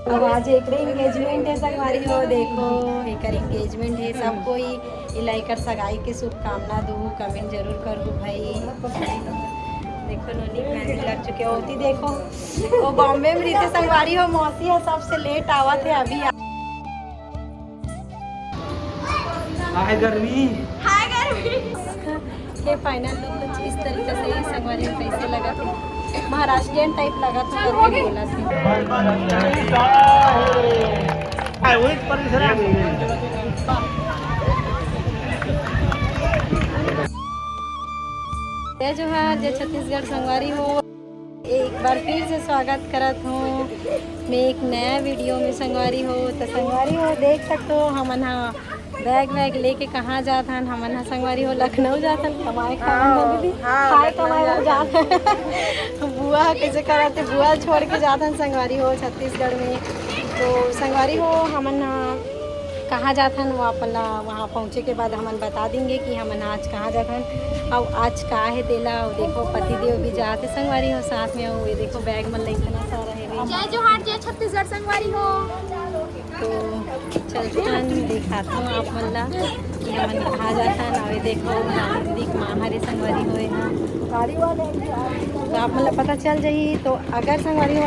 अब आज एक एंगेजमेंट है संगवारी हो, देखो एक एंगेजमेंट है। सब कोई लाइकर सगाई के शुभकामना दो, कमेंट जरूर करो भाई। देखो नोनी मेहंदी लग चुके होती, देखो वो बॉम्बे में रहते संगवारी हो, मौसी है सबसे लेट आवा थे अभी। हाय गर्मी, हाय गर्मी। ये फाइनल लुक कुछ इस तरीके से संगवारी में कैसे लगा था, महाराष्ट्रियन टाइप लगा था करके बोला था। जो है जय छत्तीसगढ़ संगवारी हो, एक बार फिर से स्वागत करत हूँ मैं एक नया वीडियो में संगवारी हो। तो संगवारी हो देख सकते हो हमन हा बैग वैग लेके कहाँ जात हन, हमन हा संगवारी हो लखनऊ जात हन कमाए खाए दीदी खाए कमाए जात बुआ कैसे करते, बुआ छोड़ के जात हन संगवारी हो छत्तीसगढ़ में। तो संगवारी हो हमन कहाँ जात हन वो अपन वहाँ पहुँचे के बाद हमन बता देंगे कि हमन आज कहाँ जात हन और आज का है तेला। और देखो पति देव भी जाते संगवारी हो साथ में, ये देखो बैग मन इतना सारा है। जय जोहार जय छत्तीसगढ़ संगवारी हो। तो चलते हैं दिखाता हूँ आप मन ला कि हमन कहाँ जाता है। और देखो दीदी हमारे संगवारी हो गाड़ी वाले, तो आप मन ला पता चल जाही। तो अगर संगवारी हो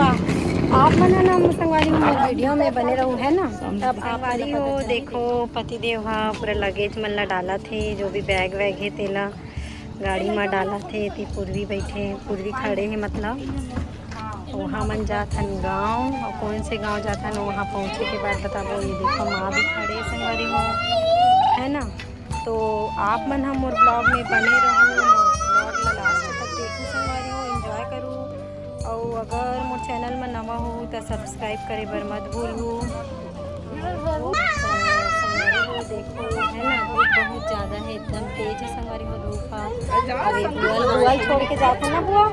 आप मन ना संगवारी हो वीडियो में बने रहूँ है ना, तब आप हो देखो पति देव हा पूरा लगेज मन ला डाला थे, जो भी बैग वैग है तेला गाड़ी में डाला थे। ती पूर्वी बैठे पूर्वी खड़े हैं, मतलब वहाँ मन जाथन गांव। और कौन से गांव जाथन वहाँ पहुँचे के बाद बताबो। ये देखो माँ भी खड़े संगवारी हो है ना। तो आप मन हम मोर ब्लॉग में बने रहूँ, मोर ब्लॉग ला लास्ट तक देखूँ संगवारी हो, एंजॉय करूँ। और अगर मोर चैनल में नवा हो तो सब्सक्राइब करे बर मत भूलू। देखो है ना धूप बहुत ज़्यादा है, एकदम तेज है संगवारी हो धूप। अरे बुआ छोड़ के जाते ना बुआ,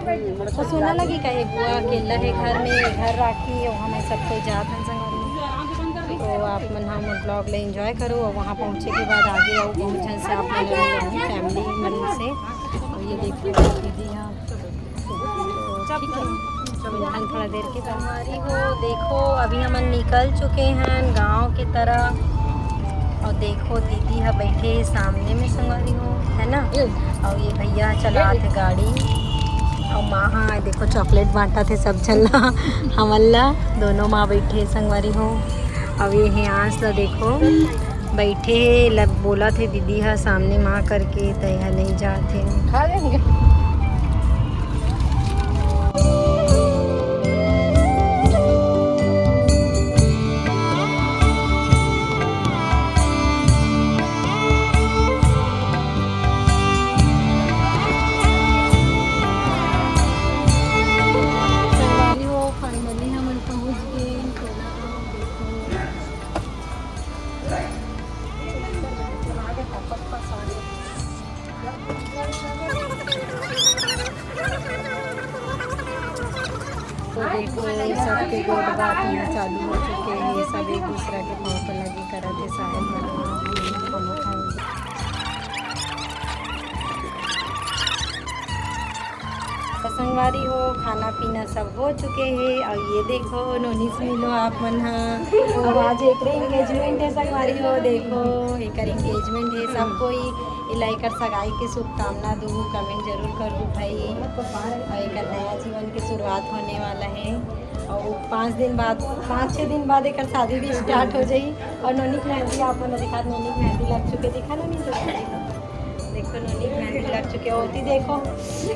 तो सुना लगी कहे बुआ अकेला है घर में, घर राखी और हमें सब कोई जाते हैं संगवारी। तो आप मन हम ब्लॉग ले एंजॉय करो और वहाँ पहुँचे के बाद आगे आओ बहुत जन से आप मन फैमिली मन से। और ये देखो दीदी यहाँ ठीक है थोड़ा देर के संगवारी हो। देखो अभी हम निकल चुके हैं गाँव की तरफ। और देखो दीदी है बैठे सामने में संगवारी हो है ना, और ये भैया चला थे गाड़ी। और माँ हाँ देखो चॉकलेट बांटा थे सब चला हमल्ला दोनों माँ बैठे संगवारी हो। अब ये है आंस ला देखो बैठे लग बोला थे दीदी है सामने माँ करके, तो यह नहीं जाते खा लेंगे। तो देखो सबके गोद बात यहाँ चालू हो चुके हैं, ये सब एक दूसरा के पाँव पर लगे कर दे शायद संगवारी हो खाना पीना सब हो चुके हैं। और ये देखो नोनी से मिलो आप मन हाँ। अब आज एक एंगेजमेंट है संगवारी हो, देखो एक एंगेजमेंट है। सब कोई लाइकर सगाई के शुभकामना दो, कमेंट जरूर करो भाई। और एक नया जीवन की शुरुआत होने वाला है और 5 दिन बाद 5-6 दिन बाद एक शादी भी स्टार्ट हो जाई। और नोनी की मेहंदी आप मन दिखा, नोनी की मेहंदी लग चुके दिखा नोनी तो देखो नोनी मेहंदी लग चुके होती, देखो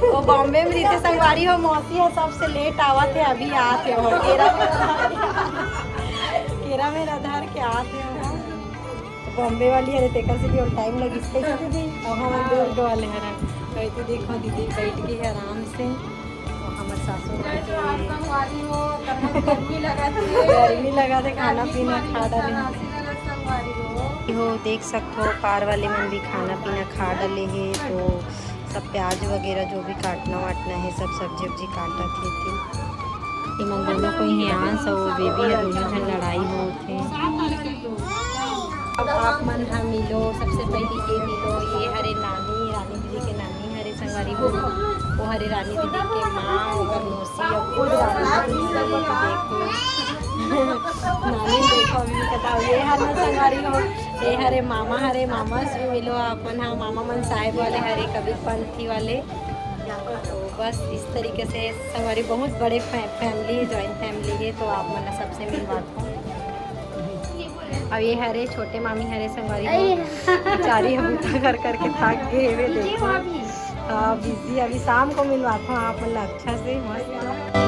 वो बॉम्बे में रहते संगवारी हो, मौसी है सबसे लेट आवा थे अभी आते हो केरा में आधार के आते हो। बॉम्बे वाली है तेकर से भी और टाइम लगी दीदी और हम दूर वाले हैं कहते देखो दीदी बैठ गई है आराम से। और हमारे सासू गर्मी लगा थे खाना पीना खा डाले हो, देख सकते हो पार वाले मन भी खाना पीना खा डाले है। तो सब प्याज वगैरह जो भी काटना वाटना है सब सब्जी वब्जी काटा थे मन दोनों को ही आंस और बेबी है, दोनों जन लड़ाई हो थे। अब आप मन हम मिलो सबसे पहले ये मिलो, ये हरे नानी रानी दीदी के नानी हरे संगवारी हो वो हरे रानी दीदी के माँ और मौसी और खुद रानी दीदी देखो नानी देखो अभी बताओ ये हर संगारी हो ये हरे मामा से मिलो अपन हाँ मामा मन साहेब वाले हरे कबीर पंथी वाले। तो बस इस तरीके से संगवारी बहुत बड़े फैमिली है, जॉइंट फैमिली है, तो आप मतलब सबसे मिलवाता हूँ। अब ये हरे छोटे मामी हरे संगवारी बेचारी हम कर करके थक गए हुए देखो। हाँ बिजी अभी शाम को मिलवाता हूँ आप मतलब अच्छा से मस्त।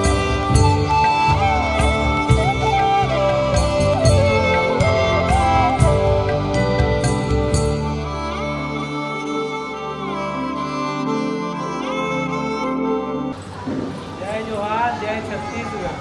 जय छत्तीसगढ़।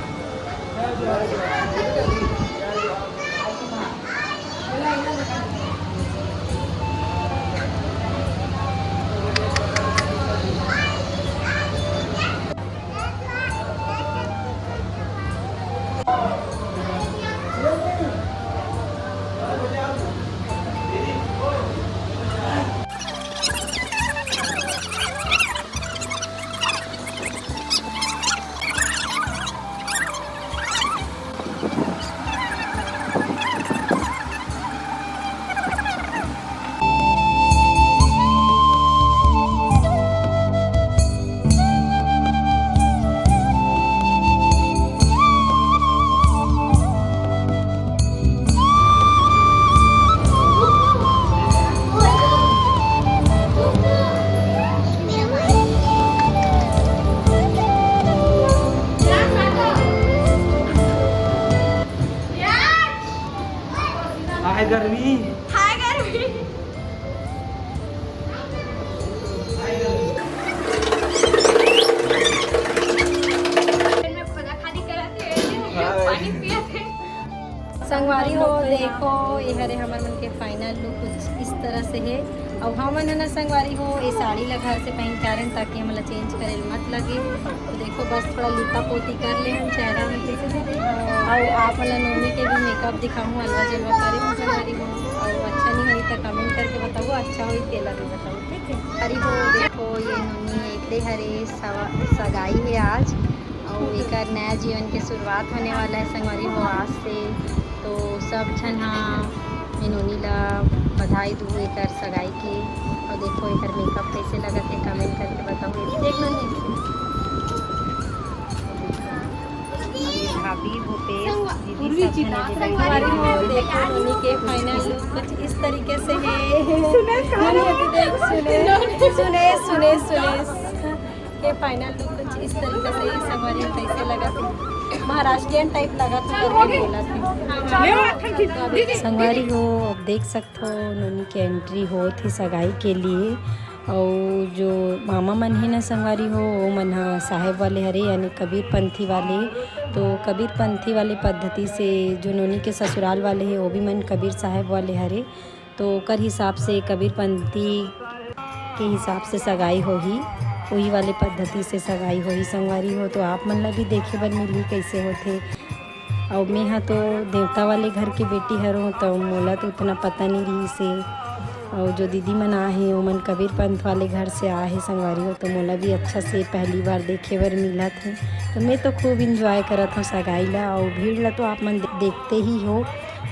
हाय गर्मी। हाय गर्मी। पानी पिया थे। संगवारी हो देखो ये हरे हमारे मन के फाइनल लुक कुछ इस तरह से है। और हमन है ना संगवारी हो ये साड़ी ला घर से पहन के आ रहे ताकि हमला चेंज करे मत लगे। तो देखो बस थोड़ा लिपा पोती कर ले हम चेहरा में और आप वाला नोमी के भी मेकअप दिखाऊँ हलवा जलवा करे हम संगवारी हो। और अच्छा नहीं हुई तो कमेंट करके बताओ, अच्छा हुई तेला भी बताओ ठीक है। हरी हो देखो ये नोमी इतने हरे सगाई है आज और एक नया जीवन की शुरुआत होने वाला है संगवारी हो आज से। तो सब जन हाँ मैं नोनी ला बधाई दूँ एक सगाई की। और देखो एक मेकअप कैसे लगा थे कमेंट करके बताओ। ये देख लो भाभी भूपेश दीदी सब संगवारी हो देखो नोनी के फाइनल लुक कुछ इस तरीके से है। सुने के फाइनल लुक कुछ इस तरीके से संगवारी हो कैसे लगा थे महाराष्ट्रियन टाइप लगा था बोला था संगवारी हो। अब देख सकते हो नोनी की एंट्री हो थी सगाई के लिए। और जो मामा मन है ना संगवारी हो वो मन हा साहेब वाले हरे यानी कबीर पंथी वाले। तो कबीर पंथी वाले पद्धति से जो नोनी के ससुराल वाले हैं वो भी मन कबीर साहेब वाले हरे। तो कर हिसाब से कबीर पंथी के हिसाब से सगाई होगी, वही वाले पद्धति से सगाई होगी संगवारी हो। तो आप मन ला भी देखे बर मिली कैसे होते। और मैं हाँ तो देवता वाले घर की बेटी हर हूँ तो मोला तो उतना पता नहीं रही से। और जो दीदी मन आहे वो मन कबीर पंथ वाले घर से आहे संगवारी हो। तो मोला भी अच्छा से पहली बार देखे बर मिला थे। तो मैं तो खूब इंजॉय करत हूँ सगाई ला। और भीड़ ला तो आप मन देखते ही हो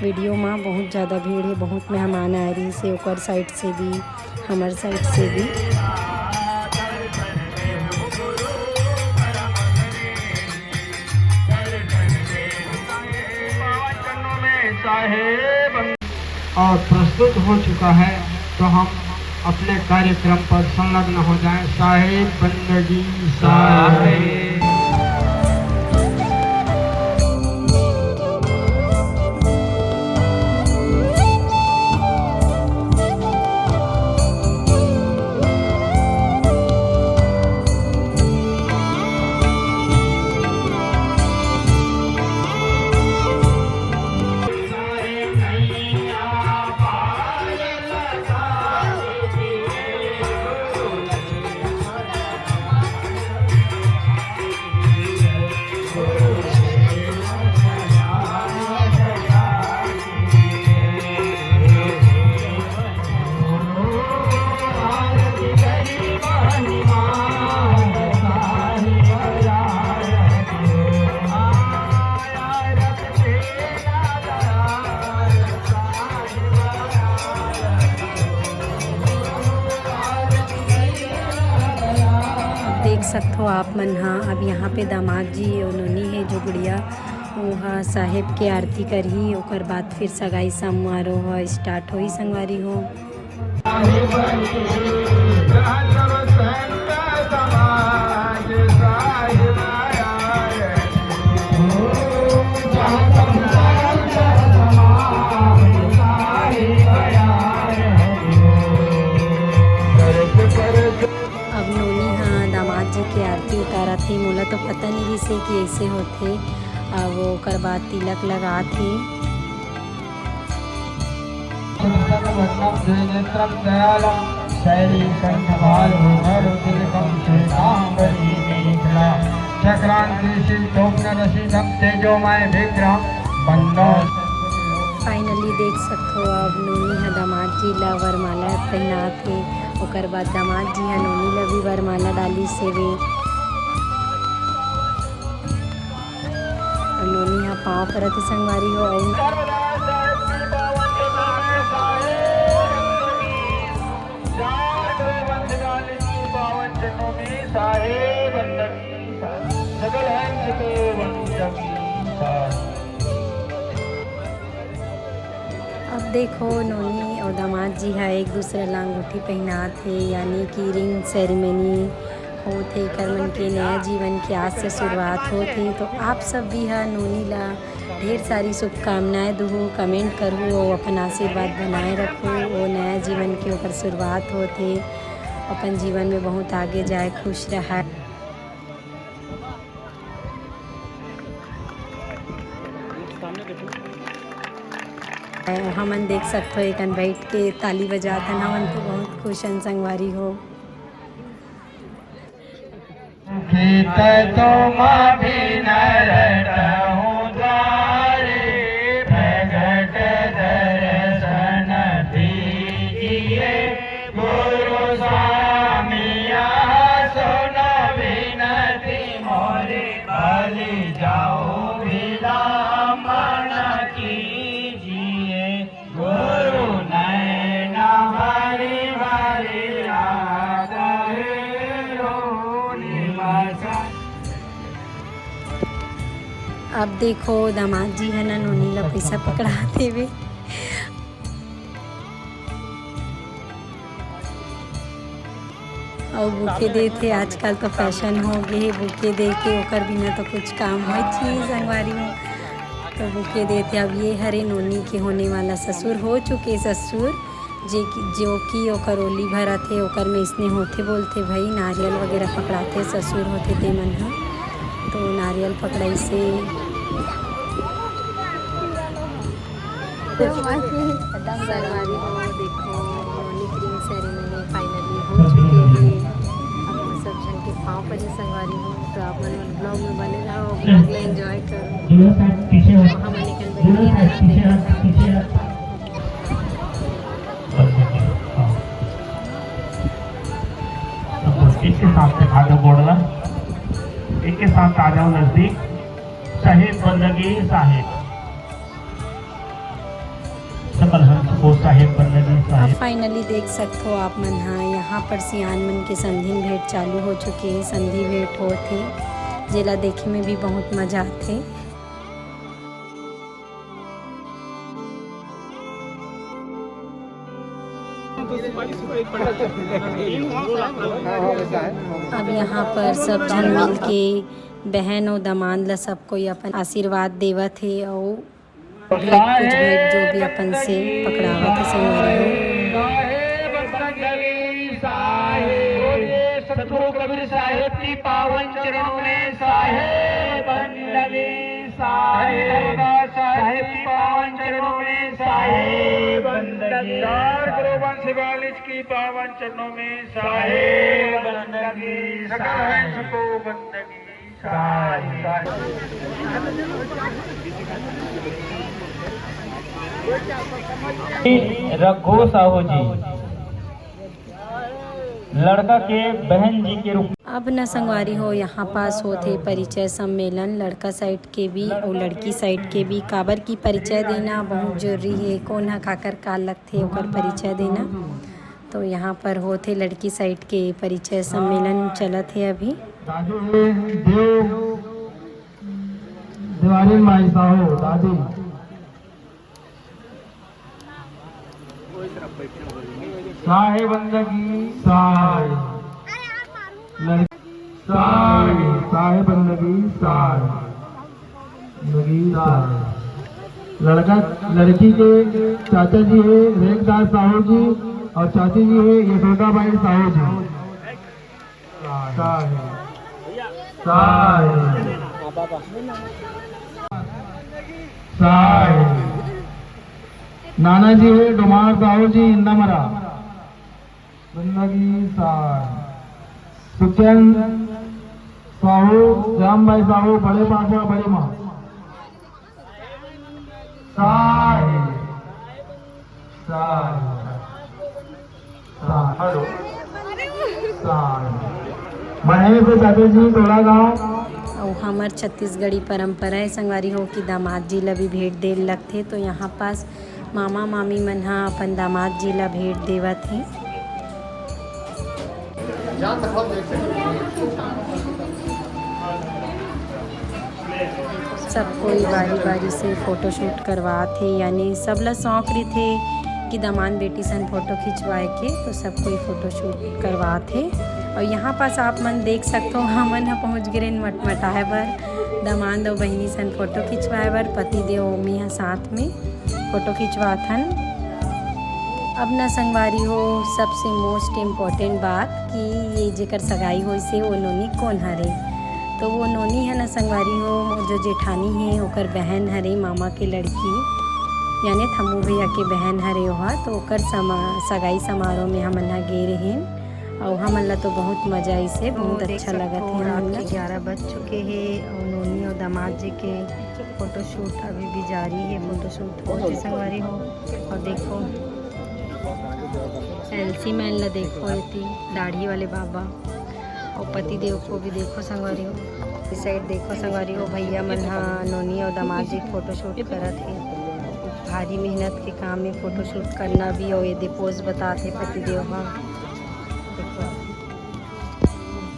वीडियो में बहुत ज़्यादा भीड़ है, बहुत मेहमान आ रही से ओकर साइड से भी हमार साइड से भी। और प्रस्तुत हो चुका है तो हम अपने कार्यक्रम पर संलग्न हो जाएं। साहेब बंदगी साहेब। सकते हो आप मन हाँ। अब यहाँ पे दामाद जी और नोनी है जो गुड़िया वहाँ साहेब के आरती करही, ओकर बाद फिर सगाई समारोह स्टार्ट होई संगवारी हो। अब नोनी हाँ दामाद जी के आरती उतारा थे। मोला तो पता नहीं जिसे कि ऐसे होते। अब ओकर बाद तिलक लगा थे। फाइनली देख सकते हो अब नोनी है दामाद जी ला वरमाला पहना थे। ओकर बाद दामाद जी है नोनी ला भी वरमाला डाली सेवे। नोनी हा पाँव परत संगवारी हो। अब देखो नोनी और दामाद जी है एक दूसरे ला अंगूठी पहना थे, यानी कि रिंग सेरेमनी होते कर्मन के नया जीवन की आज से शुरुआत होती। तो आप सब भी है नोनी ला ढेर सारी शुभकामनाएं दूँ, कमेंट करूँ और अपन आशीर्वाद बनाए रखूँ। वो नया जीवन की ओकर शुरुआत होते, अपन जीवन में बहुत आगे जाए, खुश रहा। हमन देख सकते हो एकन बैठ के ताली बजातन, हमन तो बहुत खुश हन संगवारी हो। अब देखो दामाद जी है ना नोनी ला पैसा पकड़ाते हुए। और बुके देते, आजकल तो फैशन हो गए बुके दे के, ओकर बिना तो कुछ काम हो चीज़ संगवारी में तो बुके देते। अब ये हरे नोनी के होने वाला ससुर हो चुके ससुर जो कि ओकर ओली भरा थे, ओकर में इसने होते बोलते भाई नारियल वगैरह पकड़ाते ससुर होते ते मन हा। तो नारियल पकड़ाई से संगवारी हो। देखो नोनी की रिंग सेरेमनी फाइनली हो चुकी है। अब हम सब जन के पाँव पर ही संगवारी हो। तो आप मन ब्लॉग में बने रहो, ब्लॉग में एंजॉय करो। हम निकल इसके साथ से भागो बोलना, एक के साथ आ जाओ नजदीक। साहेब बंदगी साहेब, सकल हंस को साहेब बंदगी साहेब। अब फाइनली देख सकते हो आप मन हाँ यहाँ पर सियान मन के संधि भेंट चालू हो चुके हैं। संधि भेंट होते जेला देखे में भी बहुत मजा आते। अब यहाँ पर सब जन मिल के बहन और दामाद ला सब कोई अपन आशीर्वाद देवत है और कुछ भेंट जो भी अपन से पकड़ावत है संगवारी सतगुरु कबीर साहेब की पावन चरणों में साहेब बंदगी साहेब साहेब की पावन चरणों में साहेब बंदगी। गुरु वंश वालिज की पावन चरणों में साहेब बंदगी सकल हंस को बंदगी साहेब। रघु साहू जी लड़का के बहन जी के रूप। अब न संगवारी हो यहाँ पास होते परिचय सम्मेलन, लड़का साइड के भी और लड़की साइड के भी। काबर की परिचय देना बहुत जरूरी है, कौन हा काकर का लगथे ओकर परिचय देना। तो यहाँ पर होते लड़की साइड के परिचय सम्मेलन चलत है अभी। दादी है देवारी माई साहू दादी। साहे बंदगी साहे साहे बंदगी साहे बंदगी साहे। लड़का लड़की के चाचा जी है रेखदास साहू जी और चाची जी है यशोदाबाई साहू जी। साहे साहे साहे। नाना जी है डुमार साहू जी इंदामरा जिंदगी साहे। सुचन साहू जाम भाई साहू बड़े पापा बड़ी माँ साहे साहे हेलो साहे। महेश चाचा जी थोड़ा गाँव और हमार छत्तीसगढ़ी परंपरा है संगवारी हो कि दामाद जी ला भी भेंट दे लगथे। तो यहाँ पास मामा मामी मन हा अपन दामाद जी ला भेंट देवत है। सब कोई बारी बारी से फ़ोटो शूट करवात है, यानी सब ला शौक रही थे कि दामाद बेटी सन फ़ोटो खिंचवाए के, तो सब कोई फ़ोटो शूट करवात है। और यहाँ पास आप मन देख सकते हो हमन हा पहुँच गए मटमटाए बर दामाद और बहनी सन फ़ोटो खिंचवाए बर। पति देव ओमी हा साथ में फ़ोटो खिंचवात हन। अब न संगवारी हो सबसे मोस्ट इम्पॉर्टेंट बात कि ये जेकर सगाई हो से वो नोनी कौन हरे। तो वो नोनी है न संगवारी हो जो जेठानी है ओकर बहन हरे मामा के लड़की, यानी थमू भैया के बहन हरे वहाँ। तो ओकर सगाई समारोह में हमन हा गे रहे और हमन ला तो बहुत मजा इसे बहुत अच्छा लगा था। रात के 11 बज चुके हैं और नोनी और दामाद जी के फ़ोटोशूट अभी भी जारी है। फ़ोटोशूट बहुत संगवारी हो। और देखो एलसी मैन ला देखो इतनी दाढ़ी वाले बाबा और पति देव को भी देखो संगवारी हो। इस साइड देखो संगवारी हो भैया मन हा नोनी और दामाद जी फ़ोटोशूट करत है। भारी मेहनत के काम में फ़ोटोशूट करना भी और ये पोज बताते पति देव हा।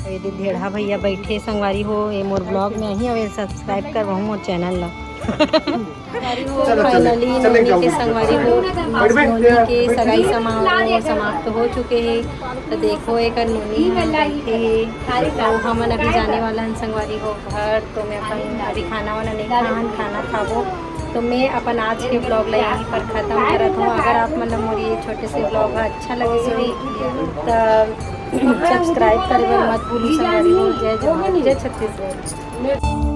ये ढेढ़ा भैया बैठे संगवारी हो ये मोर ब्लॉग में ही और सब्सक्राइब करवाऊँ मोर चैनल ला। फाइनली नोनी के संगवारी हो नोनी के सगाई समारोह समाप्त हो चुके हैं। तो देखो एक नोनी बैठे है तो हमन अभी जाने वाला हन संगवारी हो घर। तो मैं अपन अभी खाना वाना नहीं खान खाना खाबो। तो मैं अपन आज के ब्लॉग ला यहीं पर ख़त्म करत हूँ। अगर आप मतलब मोर ये छोटे से ब्लॉग अच्छा लगे सो तो सब्सक्राइब करे मत भूलिए संगवारी हो। जय जवान जय छत्तीसगढ़।